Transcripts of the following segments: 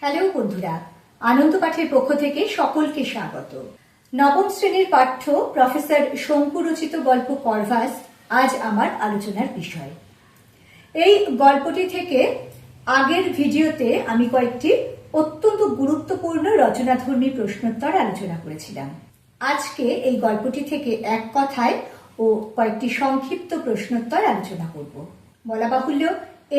Hello বন্ধুরা, আনন্দ পাঠের পক্ষ থেকে সকলকে স্বাগত। নবম শ্রেণীর পাঠ্য প্রফেসর শঙ্কু রচিত গল্প করভাস আজ আমার আলোচনার বিষয়। এই গল্পটি থেকে আগের ভিডিওতে আমি কয়েকটি অত্যন্ত গুরুত্বপূর্ণ রচনাধর্মী প্রশ্নোত্তর আলোচনা করেছিলাম। আজকে এই গল্পটি থেকে এক কথায় ও কয়েকটি সংক্ষিপ্ত প্রশ্নোত্তর আলোচনা করব। বলা বাহুল্য,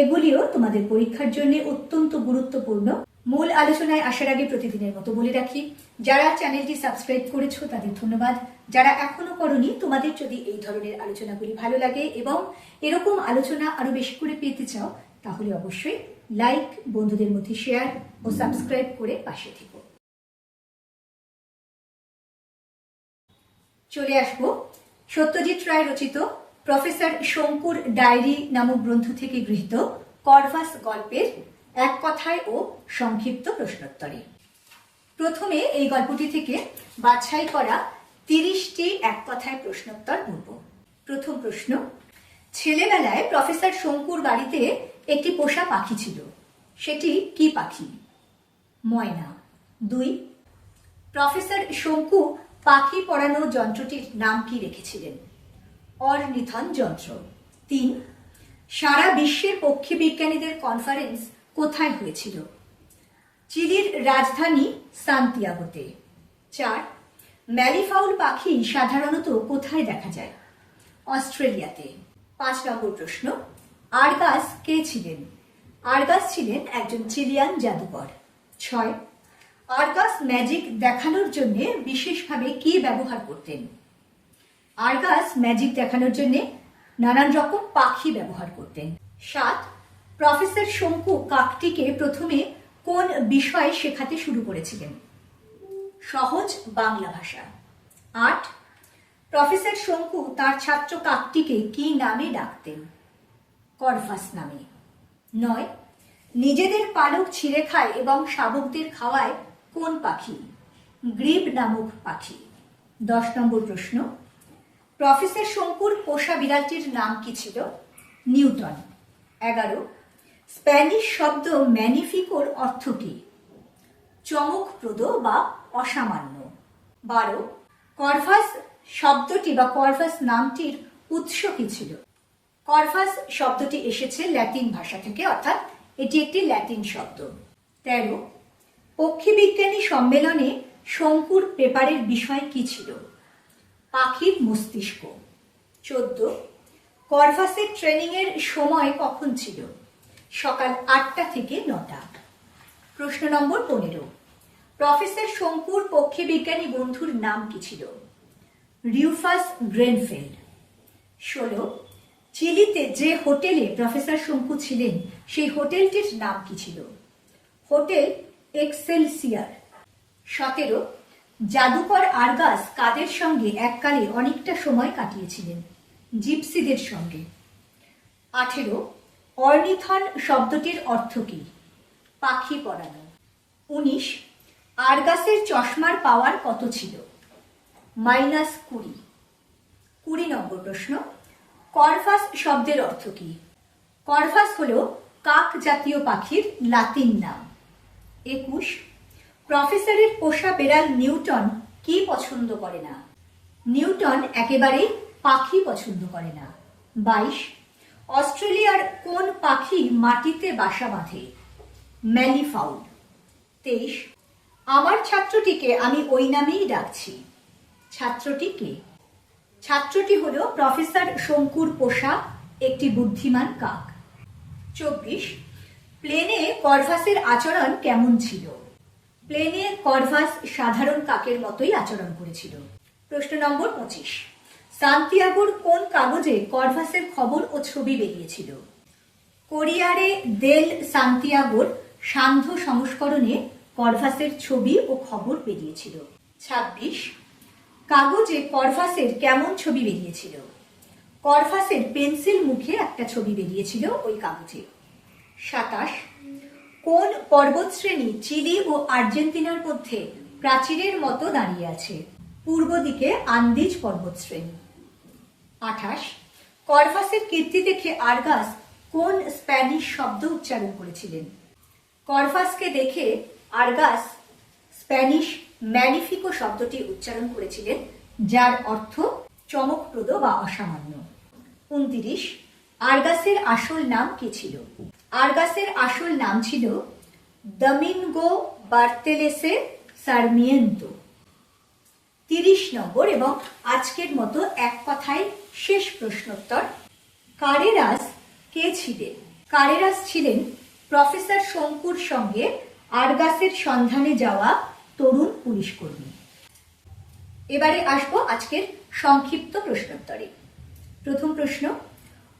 এগুলিও তোমাদের পরীক্ষার জন্য অত্যন্ত গুরুত্বপূর্ণ। মূল আলোচনায় আসার আগে প্রতিদিনের মতো বলে রাখি, যারা চ্যানেলটি সাবস্ক্রাইব করেছো তাদের ধন্যবাদ। যারা এখনো করোনি, তোমাদের যদি এই ধরনের আলোচনাগুলি ভালো লাগে এবং এরকম আলোচনা আরো বেশি করে পেতে চাও, তাহলে অবশ্যই লাইক, বন্ধুদের মধ্যে শেয়ার ও সাবস্ক্রাইব করে পাশে থেকো। চলে আসবো সত্যজিৎ রায় রচিত প্রফেসর শঙ্কুর ডায়েরি নামক গ্রন্থ থেকে গৃহীত করভাস গল্পের এক কথায় ও সংক্ষিপ্ত প্রশ্নোত্তরে। প্রথমে এই গল্পটি থেকে বাছাই করা 30টি এক কথায় প্রশ্নোত্তর পড়ব। প্রথম প্রশ্ন, ছেলেবেলায় প্রফেসর শঙ্কুর বাড়িতে একটি পোষা পাখি ছিল। সেটি কি পাখি? ময়না। 2, প্রফেসর শঙ্কু পাখি পড়ানো যন্ত্রটির নাম কি রেখেছিলেন? অর্নিথন যন্ত্র। 3, সারা বিশ্বের পক্ষী বিজ্ঞানীদের কনফারেন্স কোথায় হয়েছিল? চিলির রাজধানী সান্তিয়াগোতে। 4, ম্যালিফাউল পাখি সাধারণত কোথায় দেখা যায়? অস্ট্রেলিয়াতে। 5 নম্বর প্রশ্ন, আরগাস কে ছিলেন? আরগাস ছিলেন একজন চিলিয়ান জাদুকর। 6, আরগাস ম্যাজিক দেখানোর জন্য বিশেষভাবে কি ব্যবহার করতেন? আরগাস ম্যাজিক দেখানোর জন্য নানান রকম পাখি ব্যবহার করতেন। 7, প্রফেসর শঙ্কু কাকটিকে প্রথমে কোন বিষয় শেখাতে শুরু করেছিলেন? সহজ বাংলা ভাষা। 8, প্রফেসর শঙ্কু তার ছাত্র কাকটিকে কি নামে ডাকতেন? করভাস নামে। 9, নিজেদের পালক ছিঁড়ে খায় এবং শাবকদের খাওয়ায় কোন পাখি? গ্রিব নামক পাখি। 10 নম্বর প্রশ্ন, প্রফেসর শঙ্কুর পোষা বিড়ালটির নাম কি ছিল? নিউটন। 11, স্প্যানিশ শব্দ ম্যানিফিকোর অর্থ কি? চমকপ্রদ বা অসামান্য। 12, করভাস শব্দটি বা করভাস নামটির উৎস কি ছিল? করভাস শব্দটি এসেছে ল্যাটিন ভাষা থেকে, অর্থাৎ এটি একটি ল্যাটিন শব্দ। 13, পক্ষী বিজ্ঞানী সম্মেলনে শঙ্কুর পেপারের বিষয় কি ছিল? পাখির মস্তিষ্ক। 14, করভাসের ট্রেনিং এর সময় কখন ছিল? সকাল 8টা থেকে 9টা। প্রশ্ন নম্বর 15, প্রফেসর শঙ্কুর পক্ষী বিজ্ঞানী বন্ধুর নাম কি ছিল? রিউফাস গ্রেনফেল্ড। 16, চিলিতে যে হোটেলে প্রফেসর শঙ্কু ছিলেন সেই হোটেলটির নাম কি ছিল? হোটেল এক্সেলসিয়ার। 17, জাদুকর আরগাস কাদের সঙ্গে এককালে অনেকটা সময় কাটিয়েছিলেন? জিপসিদের সঙ্গে। 18, অর্নিথন শব্দটির অর্থ কি? পাখি পড়ানো। 19, আরগাসের চশমার পাওয়ার কত ছিল? -20। 20 নম্বর প্রশ্ন, করভাস শব্দের অর্থ কি? করভাস হলো কাক জাতীয় পাখির লাতিন নাম। 21, প্রফেসরের পোষা বেড়াল নিউটন কি পছন্দ করে না? নিউটন একেবারেই পাখি পছন্দ করে না। 22, অস্ট্রেলিয়ার কোন পাখি মাটিতে বাসা বাঁধে? ম্যালিফাউল। 23, আমার ছাত্রটিকে আমি ওই নামেই ডাকছি। ছাত্রটি কে? ছাত্রটি হলো প্রফেসর শঙ্কুর পোষা একটি বুদ্ধিমান কাক। 24, প্লেনে করভাসের আচরণ কেমন ছিল? প্লেনে করভাস সাধারণ কাকের মতোই আচরণ করেছিল। প্রশ্ন নম্বর 25, সান্তিয়াগোর কোন কাগজে করভাসের খবর ও ছবি বেরিয়েছিল? কোরিয়ারে দেল সান্তিয়াগোর সান্ধ্য সংস্করণে করভাসের ছবি ও খবর বেরিয়েছিল। 26, কাগজে করভাসের কেমন ছবি বেরিয়েছিল? করভাসের পেন্সিল মুখে একটা ছবি বেরিয়েছিল ওই কাগজে। 27, কোন পর্বতশ্রেণী চিলি ও আর্জেন্টিনার মধ্যে প্রাচীরের মতো দাঁড়িয়ে আছে? পূর্ব দিকে আন্দিজ পর্বতশ্রেণী। 28, করভাসের কীর্তি দেখে আরগাস কোন স্প্যানিশ শব্দ উচ্চারণ করেছিলেন? করভাসকে দেখে আর্গাস স্প্যানিশ ম্যানিফিকো শব্দটি উচ্চারণ করেছিলেন, যার অর্থ চমকপ্রদ বা অসামান্য। 29, আর্গাসের আসল নাম কি ছিল? আর্গাসের আসল নাম ছিল দমিনগো বার্তেলেসে সারমিয়েন্তো। 30 নম্বর এবং আজকের মতো এক কথায় শেষ প্রশ্নোত্তর। কারেরাস কে ছিলেন? কারেরাস ছিলেন প্রফেসর শঙ্কুর সঙ্গে আর্গাসের সন্ধানে যাওয়া তরুণ পুলিশকর্মী। এবারে আসবো আজকের সংক্ষিপ্ত প্রশ্নোত্তরে। প্রথম প্রশ্ন,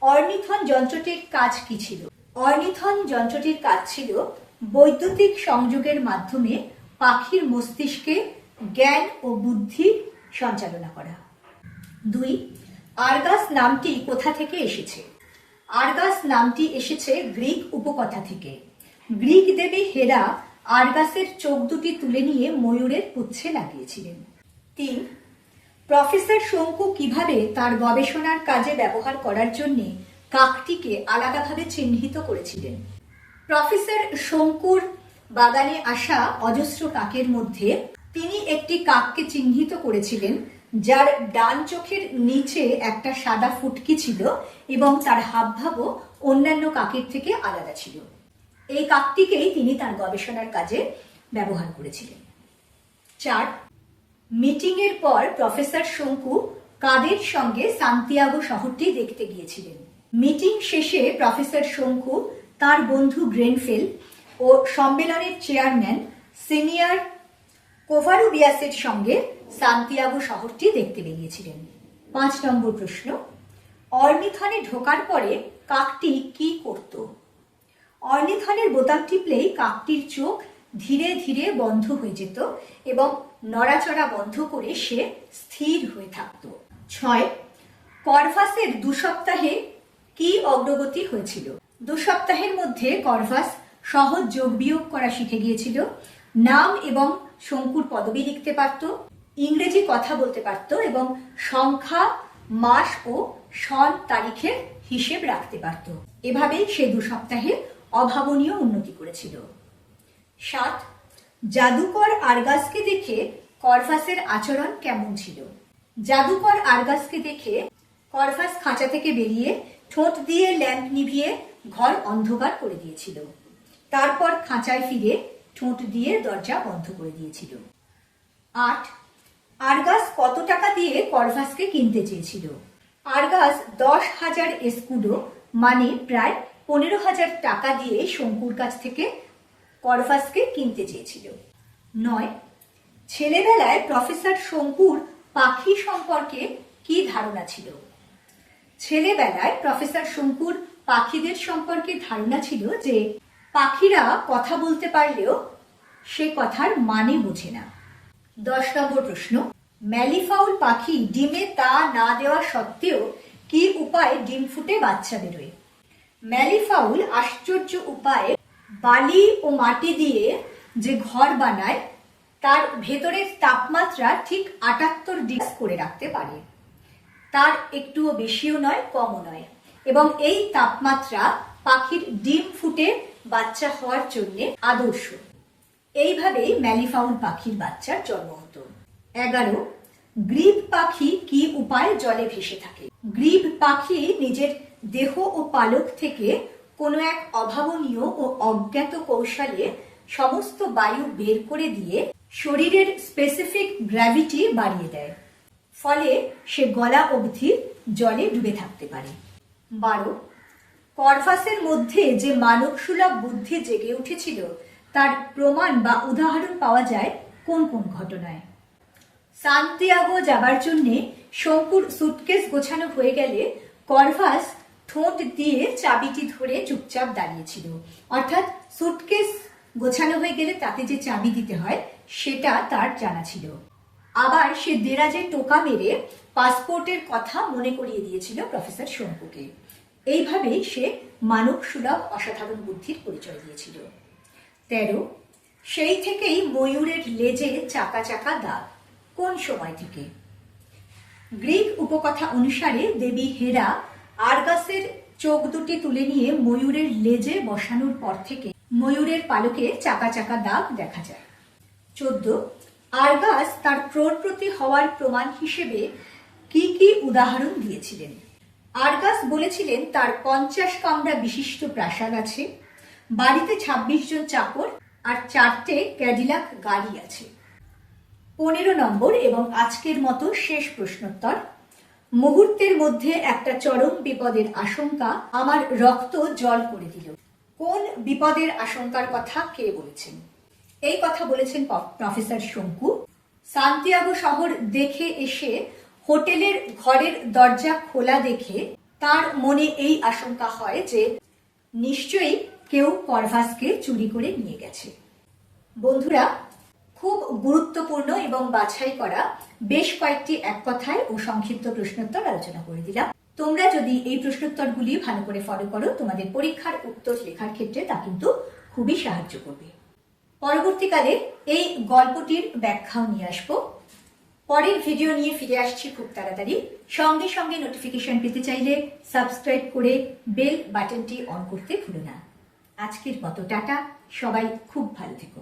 অর্নিথন যন্ত্রটির কাজ কি ছিল? অর্নিথন যন্ত্রটির কাজ ছিল বৈদ্যুতিক সংযোগের মাধ্যমে পাখির মস্তিষ্কে জ্ঞান ও বুদ্ধি সঞ্চালনা করা। 2, আর্গাস নামটি কোথা থেকে এসেছে? আর্গাস নামটি এসেছে গ্রিক উপকথা থেকে। গ্রিক দেবী হেরা আর্গাসের চোখ দুটি তুলে নিয়ে ময়ূরের পুচ্ছে লাগিয়েছিলেন। 3, প্রফেসর শঙ্কু কিভাবে তার গবেষণার কাজে ব্যবহার করার জন্য কাকটিকে আলাদাভাবে চিহ্নিত করেছিলেন? প্রফেসর শঙ্কুর বাগানে আসা অজস্র কাকের মধ্যে তিনি একটি কাককে চিহ্নিত করেছিলেন, যার ডান চোখের নিচে একটা সাদা ফুটকি ছিল এবং তার হাবভাবও অন্যান্য কাকের থেকে আলাদা ছিল। এই কাকটিকেই তিনি তার গবেষণার কাজে ব্যবহার করেছিলেন। 4, মিটিং এর পর প্রফেসর শঙ্কু কাদের সঙ্গে সান্তিয়াগো শহরটি দেখতে গিয়েছিলেন? মিটিং শেষে প্রফেসর শঙ্কু তার বন্ধু গ্রেনফেল ও সম্মেলনের চেয়ারম্যান সিনিয়র কোভারুবিয়াসের সঙ্গে সান্তিয়াগো শহরটি দেখতে বেরিয়েছিলেন। 5 নম্বর প্রশ্ন, অর্নিথনে ঢোকার পরে কাকটি কি করত? অর্নিথনের বোতাম টিপলেই কাকটির চোখ ধীরে ধীরে বন্ধ হয়ে যেত এবং নড়াচড়া বন্ধ করে সে স্থির হয়ে থাকত। 6, করভাসের 2 সপ্তাহে কি অগ্রগতি হয়েছিল? 2 সপ্তাহের মধ্যে করভাস সহজ যোগ বিয়োগ করা শিখে গিয়েছিল, নাম এবং শঙ্কুর পদবি লিখতে পারত, ইংরেজি কথা বলতে পারত এবং সংখ্যা, মাস ও সন তারিখের হিসেব রাখতে পারত। এভাবেই সে 2 সপ্তাহে অভাবনীয় উন্নতি করেছিল। 7, জাদুকর আর্গাসকে দেখে করভাসের আচরণ কেমন ছিল? জাদুকর আর্গাসকে দেখে করভাস খাঁচা থেকে বেরিয়ে ঠোঁট দিয়ে ল্যাম্প নিভিয়ে ঘর অন্ধকার করে দিয়েছিল। তারপর খাঁচায় ফিরে ঠোঁট দিয়ে দরজা বন্ধ করে দিয়েছিল। 8, আর্গাস কত টাকা দিয়ে করভাসকে কিনতে চেয়েছিল? আর্গাস 10,000 এস্কুডো মানে প্রায় 15,000 টাকা দিয়ে শঙ্কুর কাছ থেকে করভাসকে কিনতে চেয়েছিল। 9, ছেলেবেলায় প্রফেসর শঙ্কুর পাখি সম্পর্কে কি ধারণা ছিল? ছেলেবেলায় প্রফেসর শঙ্কুর পাখিদের সম্পর্কে ধারণা ছিল যে পাখিরা কথা বলতে পারলেও সে কথার মানে বোঝে না। 10 নম্বর প্রশ্ন, ম্যালিফাউল পাখি ডিমে তা না দেওয়া সত্ত্বেও কি উপায়ে ডিম ফুটে বাচ্চা বেরোয়? ম্যালিফাউল আশ্চর্য উপায়ে বালি ও মাটি দিয়ে যে ঘর বানায় তার ভেতরের তাপমাত্রা ঠিক 78 ডিগ্রি করে রাখতে পারে। তার একটুও বেশিও নয়, কমও নয়, এবং এই তাপমাত্রা পাখির ডিম ফুটে বাচ্চা হওয়ার জন্য আদর্শ। এইভাবেই ম্যালিফাউল পাখির বাচ্চার জন্ম হতো। 11, গ্রিব পাখি কি উপায়ে জলে ভেসে থাকে? গ্রিব পাখি নিজের দেহ ও পালক থেকে কোনো এক অভাবনীয় ও অজ্ঞাত কৌশলে সমস্ত বায়ু বের করে দিয়ে শরীরের স্পেসিফিক গ্র্যাভিটি বাড়িয়ে দেয়, ফলে সে গলা অবধি জলে ডুবে থাকতে পারে। 12, করভাসের মধ্যে যে মানবসুলভ বুদ্ধি জেগে উঠেছিল তার প্রমাণ বা উদাহরণ পাওয়া যায় কোন কোন ঘটনায়? সান্তিয়াগো যাবার জন্য শঙ্কুর সুটকেস গোছানো হয়ে গেলে করভাস ঠোঁট দিয়ে চাবিটি ধরে চুপচাপ দাঁড়িয়েছিল, অর্থাৎ সুটকেস গোছানো হয়ে গেলে তাতে যে চাবি দিতে হয় সেটা তার জানা ছিল। আবার সে দেরাজে টোকা মেরে পাসপোর্টের কথা মনে করিয়ে দিয়েছিল প্রফেসর শঙ্কুকে। এইভাবেই সে মানব সুলভ অসাধারণ বুদ্ধির পরিচয় দিয়েছিল। 13, সেই থেকেই ময়ূরের লেজে চাকা চাকা দাগ, কোন সময় থেকে? গ্রিক উপকথা অনুসারে দেবী হেরা আর্গাসের চোখ দুটি তুলে নিয়ে ময়ূরের লেজে বসানোর পর থেকে ময়ূরের পালকে চাকা চাকা দাগ দেখা যায়। 14, আরগাস তার ক্রোড়পতি হওয়ার প্রমাণ হিসেবে কি কি উদাহরণ দিয়েছিলেন? আরগাস বলেছিলেন তার 50 কামরা বিশিষ্ট প্রাসাদ আছে, বাড়িতে 26 জন চাকর আর 4টে ক্যাডিলাক গাড়ি আছে। 15 নম্বর এবং আজকের মতো শেষ প্রশ্নোত্তর। মুহূর্তের মধ্যে একটা চরম বিপদের আশঙ্কা আমার রক্ত জল করে দিল। কোন বিপদের আশঙ্কার কথা কে বলেছেন? এই কথা বলেছেন প্রফেসর শঙ্কু। সান্তিয়াগো শহর দেখে এসে হোটেলের ঘরের দরজা খোলা দেখে তার মনে এই আশঙ্কা হয় যে নিশ্চয়ই কেউ করভাসকে চুরি করে নিয়ে গেছে। বন্ধুরা, খুব গুরুত্বপূর্ণ এবং বাছাই করা বেশ কয়েকটি এক কথায় ও সংক্ষিপ্ত প্রশ্নোত্তর আলোচনা করে দিলাম। তোমরা যদি এই প্রশ্নোত্তরগুলি ভালো করে ফলো করো, তোমাদের পরীক্ষার উত্তর লেখার ক্ষেত্রে তা কিন্তু খুবই সাহায্য করবে। পরবর্তীকালে এই গল্পটির ব্যাখ্যাও নিয়ে আসবো। পরের ভিডিও নিয়ে ফিরে আসছি খুব তাড়াতাড়ি। সঙ্গে সঙ্গে নোটিফিকেশন পেতে চাইলে সাবস্ক্রাইব করে বেল বাটনটি অন করতে ভুলো না। আজকের মতো টাটা, সবাই খুব ভালো থেকো।